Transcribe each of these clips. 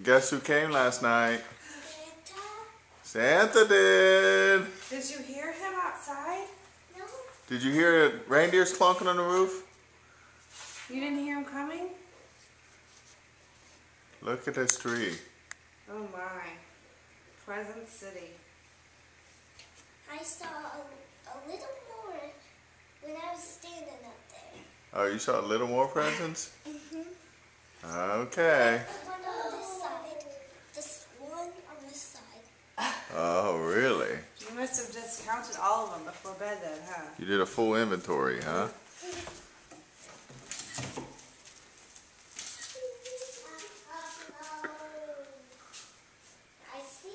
Guess who came last night? Santa. Santa did. Did you hear him outside? No. Did you hear reindeers clunking on the roof? You didn't hear him coming? Look at this tree. Oh my. Pleasant City. I saw a little more when I was standing up there. Oh, you saw a little more presents? Mm-hmm. Okay. One on this side. Just one on this side. Oh, really? You must have just counted all of them before bed then, huh? You did a full inventory, huh? I see.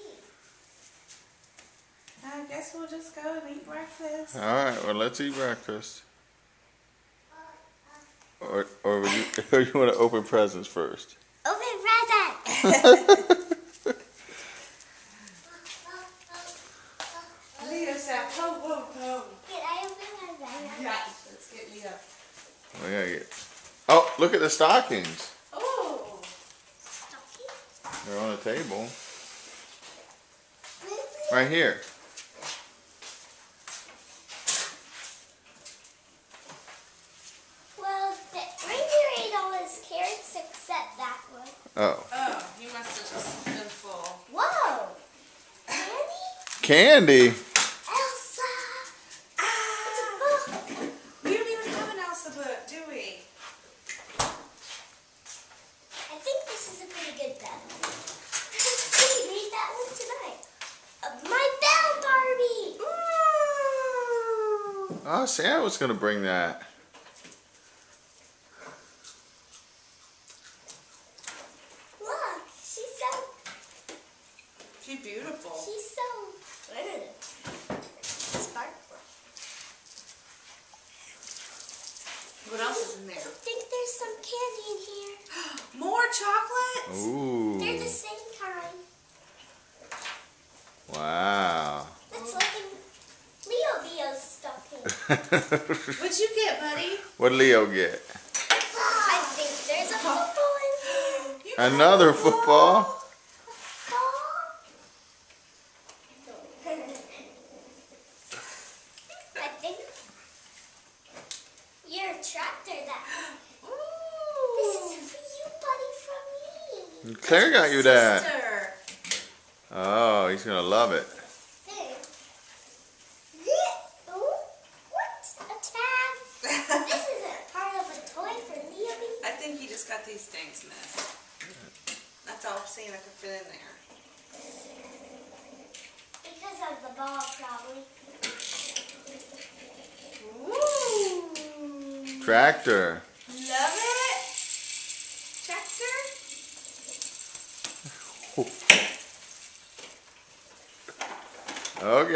I guess we'll just go and eat breakfast. All right, well, let's eat breakfast. Or or you want to open presents first? Open present! Leo said, ho, ho, ho. Can I open my present? Yeah, let's get Leo. We gotta get... Oh, look at the stockings. Oh, They're on the table. Right here. Well, the reindeer ate all his carrots except that one. Oh. oh, you must have just been full. Whoa! Candy? Candy? Elsa! It's a book! We don't even have an Elsa book, do we? I think this is a pretty good bell. Can you read that one tonight? My bell, Barbie! Ooh. Oh, Santa was gonna bring that. Look, She's beautiful. she's so, I don't know, sparkly. What else is in I there? think there's some candy in here. More chocolates? Ooh. They're the same kind. Wow. It's like Leo's stocking. What'd you get, buddy? What'd Leo get? I think there's a football in here. You got Another football? I think you're a tractor that. This is for you, buddy, from me. Claire got you that. Sister. Oh, he's gonna love it. There. Oh, what? A tag? This isn't part of a toy for Leo. I think he just got these things missed. That's all Santa could fit in there. Because of the ball, probably. Ooh. Tractor. Love it. Tractor. Okay.